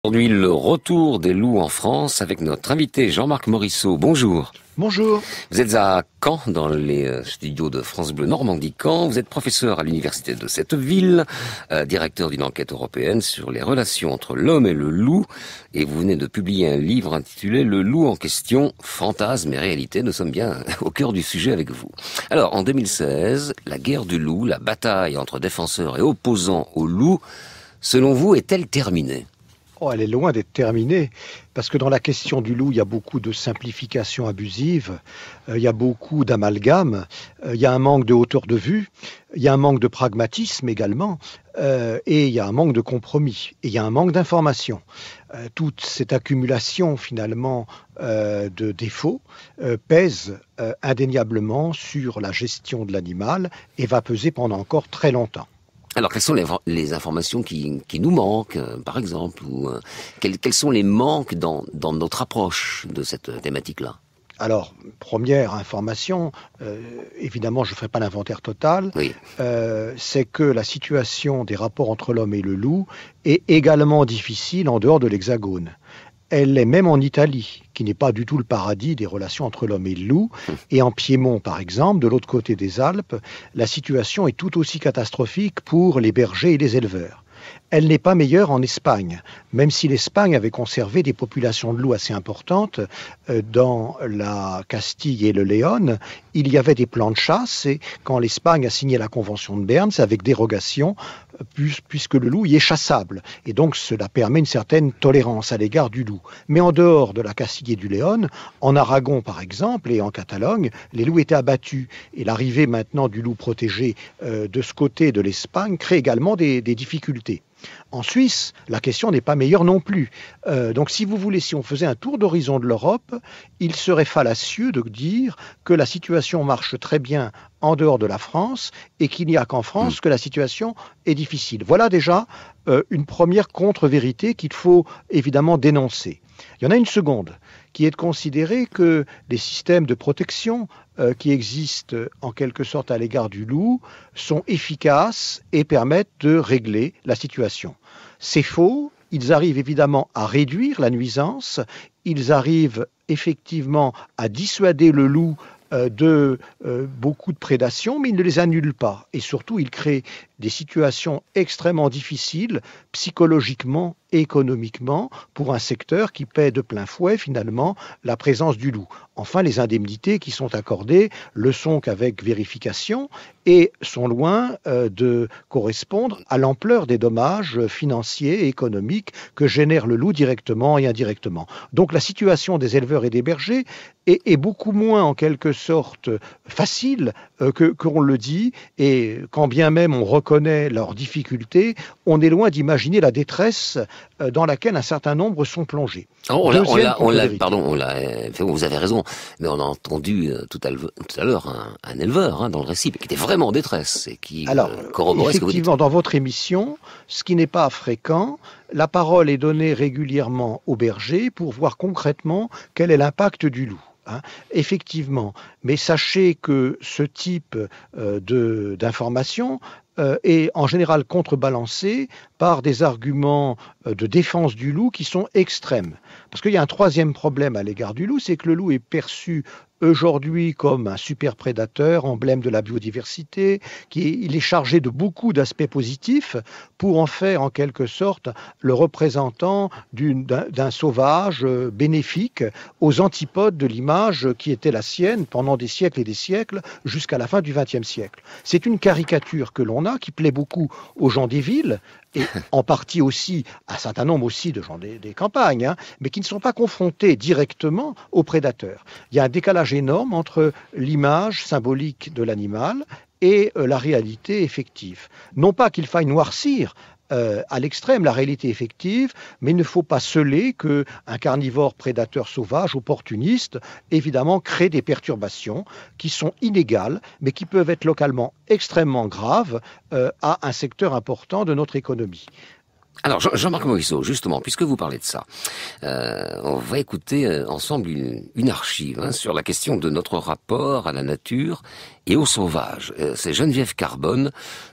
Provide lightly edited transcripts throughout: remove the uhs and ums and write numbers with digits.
Aujourd'hui, le retour des loups en France avec notre invité Jean-Marc Morisseau. Bonjour. Bonjour. Vous êtes à Caen, dans les studios de France Bleu Normandie-Caen. Vous êtes professeur à l'université de cette ville, directeur d'une enquête européenne sur les relations entre l'homme et le loup. Et vous venez de publier un livre intitulé Le loup en question, fantasme et réalité. Nous sommes bien au cœur du sujet avec vous. Alors, en 2016, la guerre du loup, la bataille entre défenseurs et opposants au loup, selon vous, est-elle terminée ? Oh, elle est loin d'être terminée, parce que dans la question du loup, il y a beaucoup de simplifications abusives, il y a beaucoup d'amalgames, il y a un manque de hauteur de vue, il y a un manque de pragmatisme également, et il y a un manque de compromis, et il y a un manque d'information. Toute cette accumulation finalement de défauts pèse indéniablement sur la gestion de l'animal et va peser pendant encore très longtemps. Alors, quelles sont les informations qui nous manquent, par exemple, ou quels sont les manques dans notre approche de cette thématique-là ? Alors, première information, évidemment, je ne ferai pas l'inventaire total, Oui. C'est que la situation des rapports entre l'homme et le loup est également difficile en dehors de l'Hexagone. Elle est même en Italie, qui n'est pas du tout le paradis des relations entre l'homme et le loup. Et en Piémont, par exemple, de l'autre côté des Alpes, la situation est tout aussi catastrophique pour les bergers et les éleveurs. Elle n'est pas meilleure en Espagne, même si l'Espagne avait conservé des populations de loups assez importantes. Dans la Castille et le Léon, il y avait des plans de chasse, et quand l'Espagne a signé la Convention de Berne, c'est avec dérogation, puisque le loup y est chassable. Et donc cela permet une certaine tolérance à l'égard du loup. Mais en dehors de la Castille et du Léon, en Aragon par exemple, et en Catalogne, les loups étaient abattus. Et l'arrivée maintenant du loup protégé de ce côté de l'Espagne crée également des difficultés. En Suisse, la question n'est pas meilleure non plus. Donc si vous voulez, si on faisait un tour d'horizon de l'Europe, il serait fallacieux de dire que la situation marche très bien en dehors de la France et qu'il n'y a qu'en France que la situation est difficile. Voilà déjà une première contre-vérité qu'il faut évidemment dénoncer. Il y en a une seconde, qui est de considérer que les systèmes de protection qui existent en quelque sorte à l'égard du loup sont efficaces et permettent de régler la situation. C'est faux. Ils arrivent évidemment à réduire la nuisance, ils arrivent effectivement à dissuader le loup de beaucoup de prédation, mais ils ne les annulent pas. Et surtout, ils créent des situations extrêmement difficiles, psychologiquement et économiquement, pour un secteur qui paie de plein fouet, finalement, la présence du loup. Enfin, les indemnités qui sont accordées le sont qu'avec vérification et sont loin de correspondre à l'ampleur des dommages financiers et économiques que génère le loup directement et indirectement. Donc la situation des éleveurs et des bergers est beaucoup moins, en quelque sorte, facile qu'on le dit, et quand bien même on reconnaît leurs difficultés, on est loin d'imaginer la détresse dans laquelle un certain nombre sont plongés. Oh, vous avez raison, mais on a entendu tout à l'heure un éleveur dans le récit qui était vraiment en détresse et qui corroborait ce que vous dites. Effectivement, dans votre émission, ce qui n'est pas fréquent, la parole est donnée régulièrement aux bergers pour voir concrètement quel est l'impact du loup. Effectivement, mais sachez que ce type d'information est en général contrebalancé par des arguments de défense du loup qui sont extrêmes. Parce qu'il y a un troisième problème à l'égard du loup, c'est que le loup est perçu aujourd'hui comme un super prédateur, emblème de la biodiversité, il est chargé de beaucoup d'aspects positifs pour en faire en quelque sorte le représentant d'un sauvage bénéfique aux antipodes de l'image qui était la sienne pendant des siècles et des siècles jusqu'à la fin du XXe siècle. C'est une caricature que l'on a qui plaît beaucoup aux gens des villes et en partie aussi à un certain nombre aussi de gens des campagnes, mais qui ne sont pas confrontés directement aux prédateurs. Il y a un décalage énorme entre l'image symbolique de l'animal et la réalité effective. Non pas qu'il faille noircir à l'extrême la réalité effective, mais il ne faut pas sceller qu'un carnivore prédateur sauvage, opportuniste, évidemment crée des perturbations qui sont inégales, mais qui peuvent être localement extrêmement graves à un secteur important de notre économie. Alors Jean-Marc Morisseau, justement, puisque vous parlez de ça, on va écouter ensemble une archive sur la question de notre rapport à la nature et au sauvage. C'est Geneviève Carbone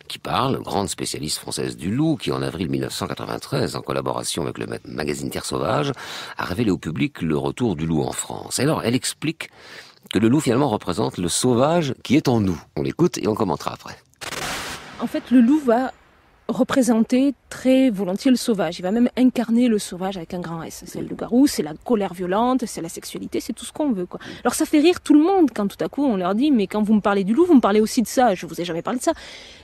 qui parle, grande spécialiste française du loup, qui en avril 1993, en collaboration avec le magazine Terre Sauvage, a révélé au public le retour du loup en France. Et alors, elle explique que le loup finalement représente le sauvage qui est en nous. On l'écoute et on commentera après. En fait, le loup va représenter très volontiers le sauvage. Il va même incarner le sauvage avec un grand S. C'est le loup-garou, c'est la colère violente, c'est la sexualité, c'est tout ce qu'on veut, quoi. Alors ça fait rire tout le monde quand tout à coup on leur dit mais quand vous me parlez du loup, vous me parlez aussi de ça. Je vous ai jamais parlé de ça.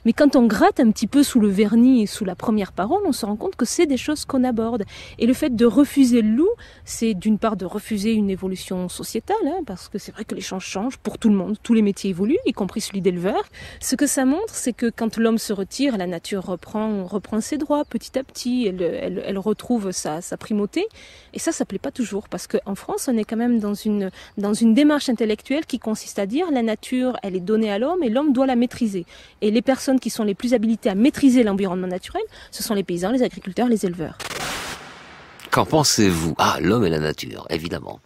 Mais quand on gratte un petit peu sous le vernis et sous la première parole, on se rend compte que c'est des choses qu'on aborde. Et le fait de refuser le loup, c'est d'une part de refuser une évolution sociétale, parce que c'est vrai que les choses changent pour tout le monde. Tous les métiers évoluent, y compris celui d'éleveur. Ce que ça montre, c'est que quand l'homme se retire, la nature reprend ses droits petit à petit, elle retrouve sa primauté, et ça plaît pas toujours, parce qu'en France, on est quand même dans une démarche intellectuelle qui consiste à dire la nature, elle est donnée à l'homme, et l'homme doit la maîtriser. Et les personnes qui sont les plus habilitées à maîtriser l'environnement naturel, ce sont les paysans, les agriculteurs, les éleveurs. Qu'en pensez-vous? Ah, l'homme et la nature, évidemment.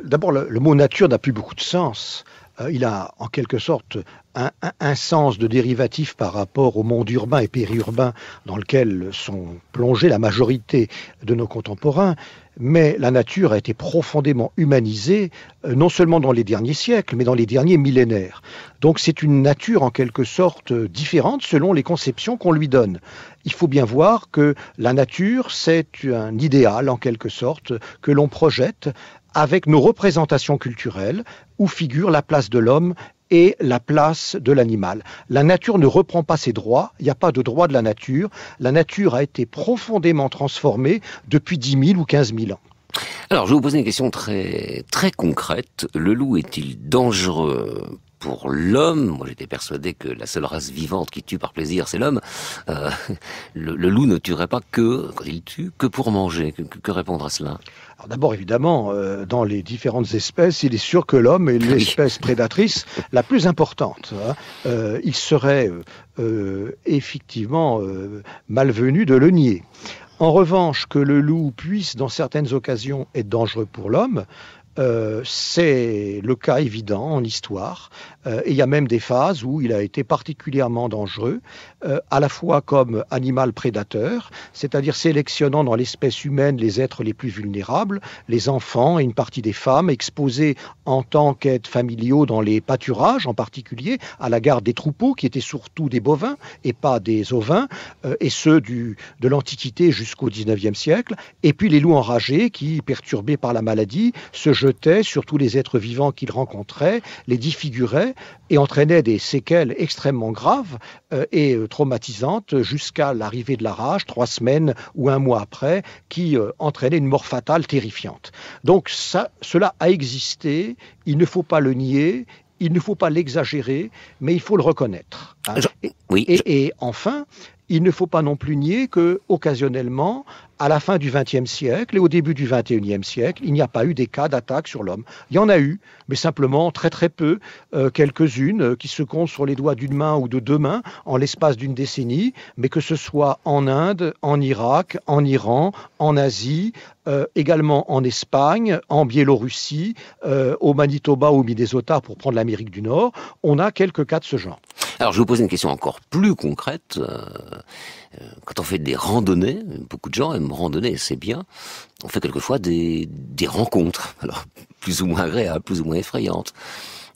D'abord, le mot nature n'a plus beaucoup de sens. Il a en quelque sorte un sens de dérivatif par rapport au monde urbain et périurbain dans lequel sont plongés la majorité de nos contemporains. Mais la nature a été profondément humanisée, non seulement dans les derniers siècles, mais dans les derniers millénaires. Donc c'est une nature en quelque sorte différente selon les conceptions qu'on lui donne. Il faut bien voir que la nature, c'est un idéal en quelque sorte que l'on projette avec nos représentations culturelles où figure la place de l'homme et la place de l'animal. La nature ne reprend pas ses droits, il n'y a pas de droit de la nature. La nature a été profondément transformée depuis 10 000 ou 15 000 ans. Alors, je vais vous poser une question très, très concrète. Le loup est-il dangereux pour l'homme? Moi, j'étais persuadé que la seule race vivante qui tue par plaisir, c'est l'homme. Le loup ne tuerait pas quand il tue, que pour manger. Que répondre à cela? Alors d'abord, évidemment, dans les différentes espèces, il est sûr que l'homme est l'espèce prédatrice la plus importante. Il serait effectivement malvenu de le nier. En revanche, que le loup puisse, dans certaines occasions, être dangereux pour l'homme, c'est le cas évident en histoire. Et il y a même des phases où il a été particulièrement dangereux, à la fois comme animal prédateur, c'est-à-dire sélectionnant dans l'espèce humaine les êtres les plus vulnérables, les enfants et une partie des femmes, exposés en tant qu'êtres familiaux dans les pâturages, en particulier à la garde des troupeaux, qui étaient surtout des bovins et pas des ovins, et ceux de l'Antiquité jusqu'au XIXe siècle. Et puis les loups enragés qui, perturbés par la maladie, se jetaient sur tous les êtres vivants qu'ils rencontraient, les défiguraient et entraînaient des séquelles extrêmement graves et traumatisantes jusqu'à l'arrivée de la rage, 3 semaines ou 1 mois après, qui entraînait une mort fatale terrifiante. Donc cela a existé, il ne faut pas le nier, il ne faut pas l'exagérer, mais il faut le reconnaître. Et enfin, il ne faut pas non plus nier que, occasionnellement, à la fin du XXe siècle et au début du XXIe siècle, il n'y a pas eu des cas d'attaque sur l'homme. Il y en a eu, mais simplement très très peu, quelques-unes qui se comptent sur les doigts d'une main ou de 2 mains en l'espace d'une décennie, mais que ce soit en Inde, en Irak, en Iran, en Asie, également en Espagne, en Biélorussie, au Manitoba ou au Minnesota, pour prendre l'Amérique du Nord, on a quelques cas de ce genre. Alors, je vais vous poser une question encore plus concrète. Quand on fait des randonnées, beaucoup de gens aiment randonner, c'est bien. On fait quelquefois des rencontres, alors plus ou moins agréables, plus ou moins effrayantes.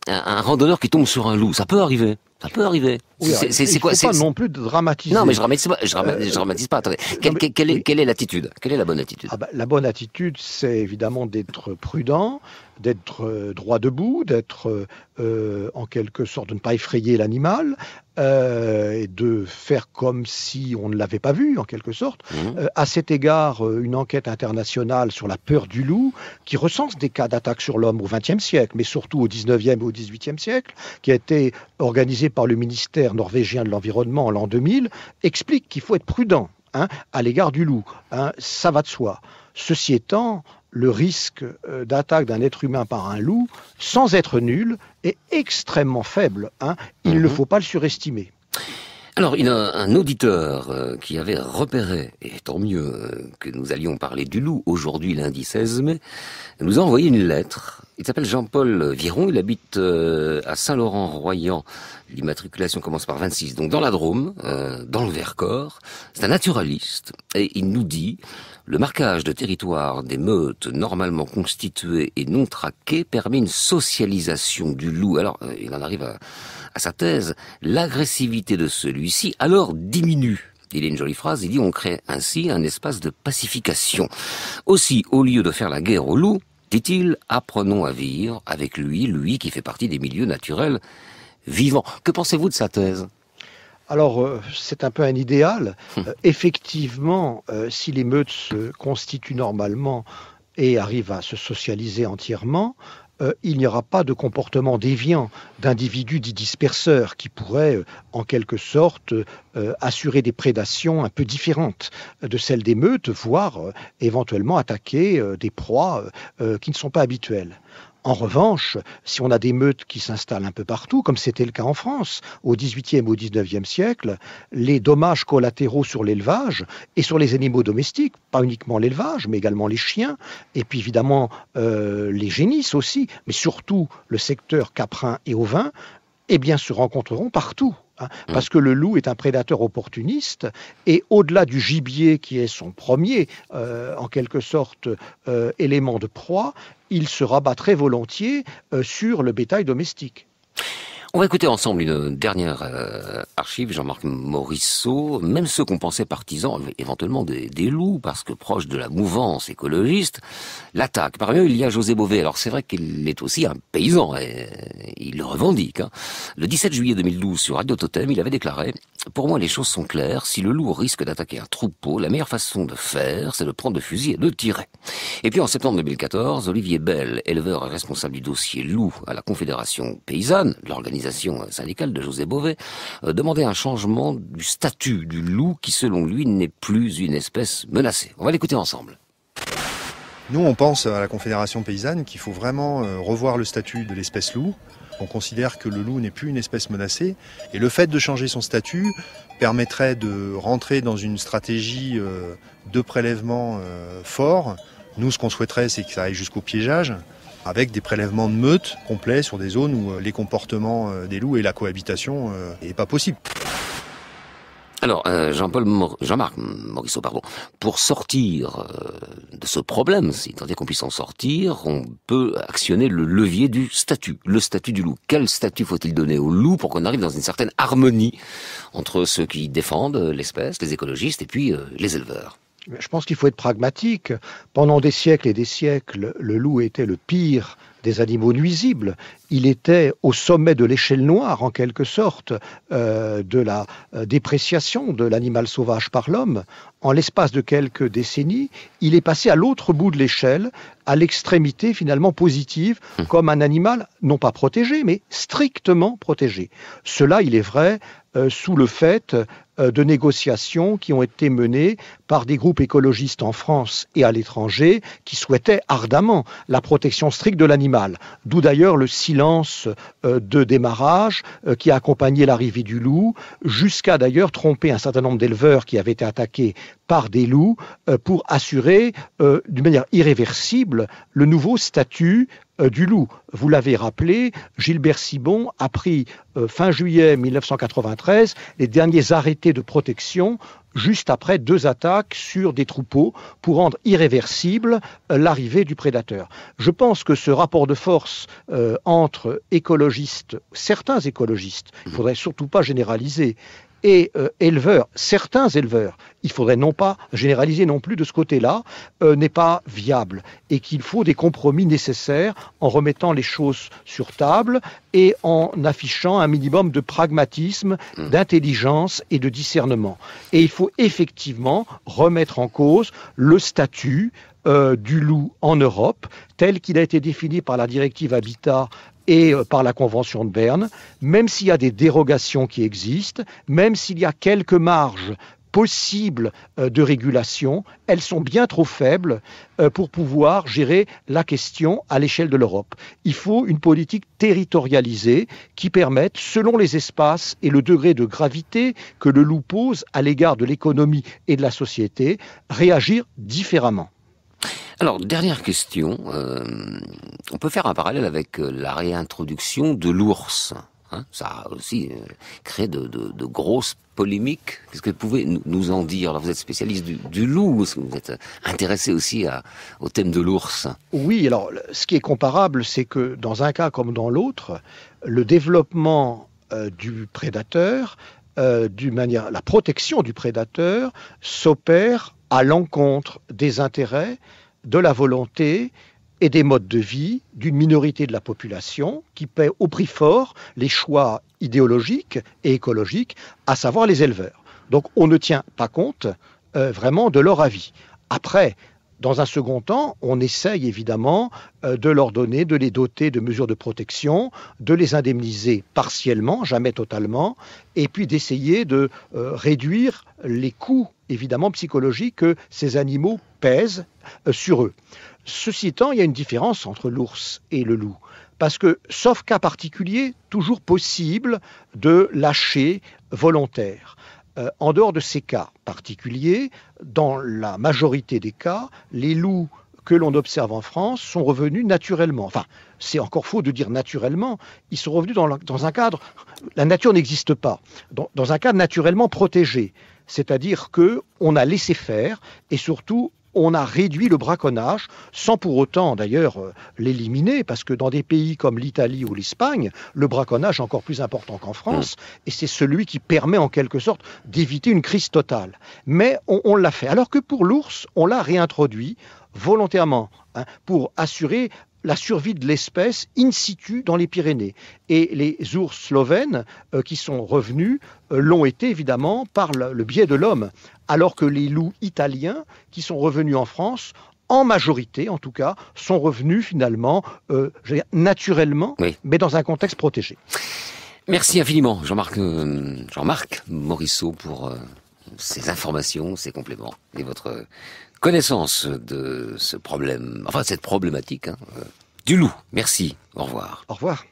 Un randonneur qui tombe sur un loup, ça peut arriver. Ça peut arriver. Oui, c'est quoi? Pas non plus de dramatiser. Non, mais je dramatise pas. Attendez. Quelle est l'attitude? Quelle est la bonne attitude? La bonne attitude, c'est évidemment d'être prudent, d'être droit debout, d'être en quelque sorte de ne pas effrayer l'animal, et de faire comme si on ne l'avait pas vu, en quelque sorte. À cet égard, une enquête internationale sur la peur du loup, qui recense des cas d'attaque sur l'homme au XXe siècle, mais surtout au XIXe et au XVIIIe siècle, qui a été organisée par le ministère norvégien de l'Environnement en l'an 2000, explique qu'il faut être prudent à l'égard du loup. Ça va de soi. Ceci étant, le risque d'attaque d'un être humain par un loup, sans être nul, est extrêmement faible. Il ne faut pas le surestimer. Alors, il y a un auditeur qui avait repéré, et tant mieux que nous allions parler du loup aujourd'hui, lundi 16 mai, nous a envoyé une lettre. Il s'appelle Jean-Paul Viron, il habite à Saint-Laurent-Royan. L'immatriculation commence par 26, donc dans la Drôme, dans le Vercors. C'est un naturaliste, et il nous dit: le marquage de territoire des meutes normalement constituées et non traquées permet une socialisation du loup. Alors, il en arrive à sa thèse, l'agressivité de celui-ci alors diminue. Il a une jolie phrase, il dit: on crée ainsi un espace de pacification. Aussi, au lieu de faire la guerre au loup, dit-il, apprenons à vivre avec lui qui fait partie des milieux naturels vivants. Que pensez-vous de sa thèse ? Alors, c'est un peu un idéal. Effectivement, si les meutes se constituent normalement et arrivent à se socialiser entièrement, il n'y aura pas de comportement déviant d'individus dits disperseurs qui pourraient, en quelque sorte, assurer des prédations un peu différentes de celles des meutes, voire éventuellement attaquer des proies qui ne sont pas habituelles. En revanche, si on a des meutes qui s'installent un peu partout, comme c'était le cas en France au XVIIIe ou au XIXe siècle, les dommages collatéraux sur l'élevage et sur les animaux domestiques, pas uniquement l'élevage, mais également les chiens, et puis évidemment les génisses aussi, mais surtout le secteur caprin et ovin, eh bien se rencontreront partout. Parce que le loup est un prédateur opportuniste et au-delà du gibier qui est son premier, en quelque sorte, élément de proie, il se rabat très volontiers sur le bétail domestique. On va écouter ensemble une dernière archive, Jean-Marc Morisseau. Même ceux qu'on pensait partisans, éventuellement des loups, parce que proche de la mouvance écologiste, l'attaque. Parmi eux, il y a José Bové. Alors c'est vrai qu'il est aussi un paysan, et il le revendique. Le 17 juillet 2012, sur Radio Totem, il avait déclaré: pour moi, les choses sont claires. Si le loup risque d'attaquer un troupeau, la meilleure façon de faire, c'est de prendre le fusil et de tirer. Et puis en septembre 2014, Olivier Bell, éleveur et responsable du dossier loup à la Confédération paysanne, l'organisation syndicale de José Bové, demandait un changement du statut du loup qui, selon lui, n'est plus une espèce menacée. On va l'écouter ensemble. Nous, on pense à la Confédération paysanne qu'il faut vraiment revoir le statut de l'espèce loup. On considère que le loup n'est plus une espèce menacée et le fait de changer son statut permettrait de rentrer dans une stratégie de prélèvement fort. Nous, ce qu'on souhaiterait, c'est que ça aille jusqu'au piégeage, avec des prélèvements de meute complets sur des zones où les comportements des loups et la cohabitation n'est pas possible. Alors, Jean-Marc Morisseau, pour sortir de ce problème, si tant est qu'on puisse en sortir, on peut actionner le levier du statut, le statut du loup. Quel statut faut-il donner au loup pour qu'on arrive dans une certaine harmonie entre ceux qui défendent l'espèce, les écologistes, et puis les éleveurs ? Je pense qu'il faut être pragmatique. Pendant des siècles et des siècles, le loup était le pire des animaux nuisibles. Il était au sommet de l'échelle noire, en quelque sorte, de la dépréciation de l'animal sauvage par l'homme. En l'espace de quelques décennies, il est passé à l'autre bout de l'échelle, à l'extrémité finalement positive, comme un animal non pas protégé, mais strictement protégé. Cela, il est vrai, sous le fait de négociations qui ont été menées par des groupes écologistes en France et à l'étranger qui souhaitaient ardemment la protection stricte de l'animal. D'où d'ailleurs le silence de démarrage qui a accompagné l'arrivée du loup, jusqu'à d'ailleurs tromper un certain nombre d'éleveurs qui avaient été attaqués par des loups pour assurer d'une manière irréversible le nouveau statut du loup. Vous l'avez rappelé, Gilbert Simon a pris fin juillet 1993 les derniers arrêtés de protection juste après 2 attaques sur des troupeaux pour rendre irréversible l'arrivée du prédateur. Je pense que ce rapport de force entre écologistes, certains écologistes, il ne faudrait surtout pas généraliser, et éleveurs, certains éleveurs, il faudrait non pas généraliser non plus de ce côté-là, n'est pas viable et qu'il faut des compromis nécessaires en remettant les choses sur table et en affichant un minimum de pragmatisme, d'intelligence et de discernement. Et il faut effectivement remettre en cause le statut du loup en Europe tel qu'il a été défini par la directive Habitat et par la Convention de Berne, même s'il y a des dérogations qui existent, même s'il y a quelques marges possibles de régulation, elles sont bien trop faibles pour pouvoir gérer la question à l'échelle de l'Europe. Il faut une politique territorialisée qui permette, selon les espaces et le degré de gravité que le loup pose à l'égard de l'économie et de la société, réagir différemment. Alors, dernière question. On peut faire un parallèle avec la réintroduction de l'ours. Ça a aussi créé de grosses polémiques. Qu'est-ce que vous pouvez nous en dire? Alors, vous êtes spécialiste du loup, est-ce que vous êtes intéressé aussi au thème de l'ours? Oui, alors ce qui est comparable, c'est que dans un cas comme dans l'autre, le développement du prédateur, la protection du prédateur s'opère à l'encontre des intérêts, de la volonté et des modes de vie d'une minorité de la population qui paie au prix fort les choix idéologiques et écologiques, à savoir les éleveurs. Donc on ne tient pas compte vraiment de leur avis. Après, dans un second temps, on essaye évidemment de leur donner, de les doter de mesures de protection, de les indemniser partiellement, jamais totalement, et puis d'essayer de réduire les coûts évidemment psychologiques que ces animaux pèsent sur eux. Ceci étant, il y a une différence entre l'ours et le loup. Parce que, sauf cas particulier, toujours possible de lâcher volontaire. En dehors de ces cas particuliers, dans la majorité des cas, les loups que l'on observe en France sont revenus naturellement. Enfin, c'est encore faux de dire naturellement. Ils sont revenus dans un cadre... La nature n'existe pas. Dans un cadre naturellement protégé. C'est-à-dire qu'on a laissé faire et surtout on a réduit le braconnage, sans pour autant d'ailleurs l'éliminer, parce que dans des pays comme l'Italie ou l'Espagne, le braconnage est encore plus important qu'en France, et c'est celui qui permet en quelque sorte d'éviter une crise totale. Mais on l'a fait. Alors que pour l'ours, on l'a réintroduit volontairement, pour assurer la survie de l'espèce in situ dans les Pyrénées. Et les ours slovènes qui sont revenus l'ont été évidemment par le biais de l'homme, alors que les loups italiens qui sont revenus en France, en majorité en tout cas, sont revenus finalement naturellement, oui, mais dans un contexte protégé. Merci infiniment Jean-Marc Morisseau pour ces informations, ces compléments et votre connaissance de ce problème, enfin cette problématique du loup. Merci, au revoir. Au revoir.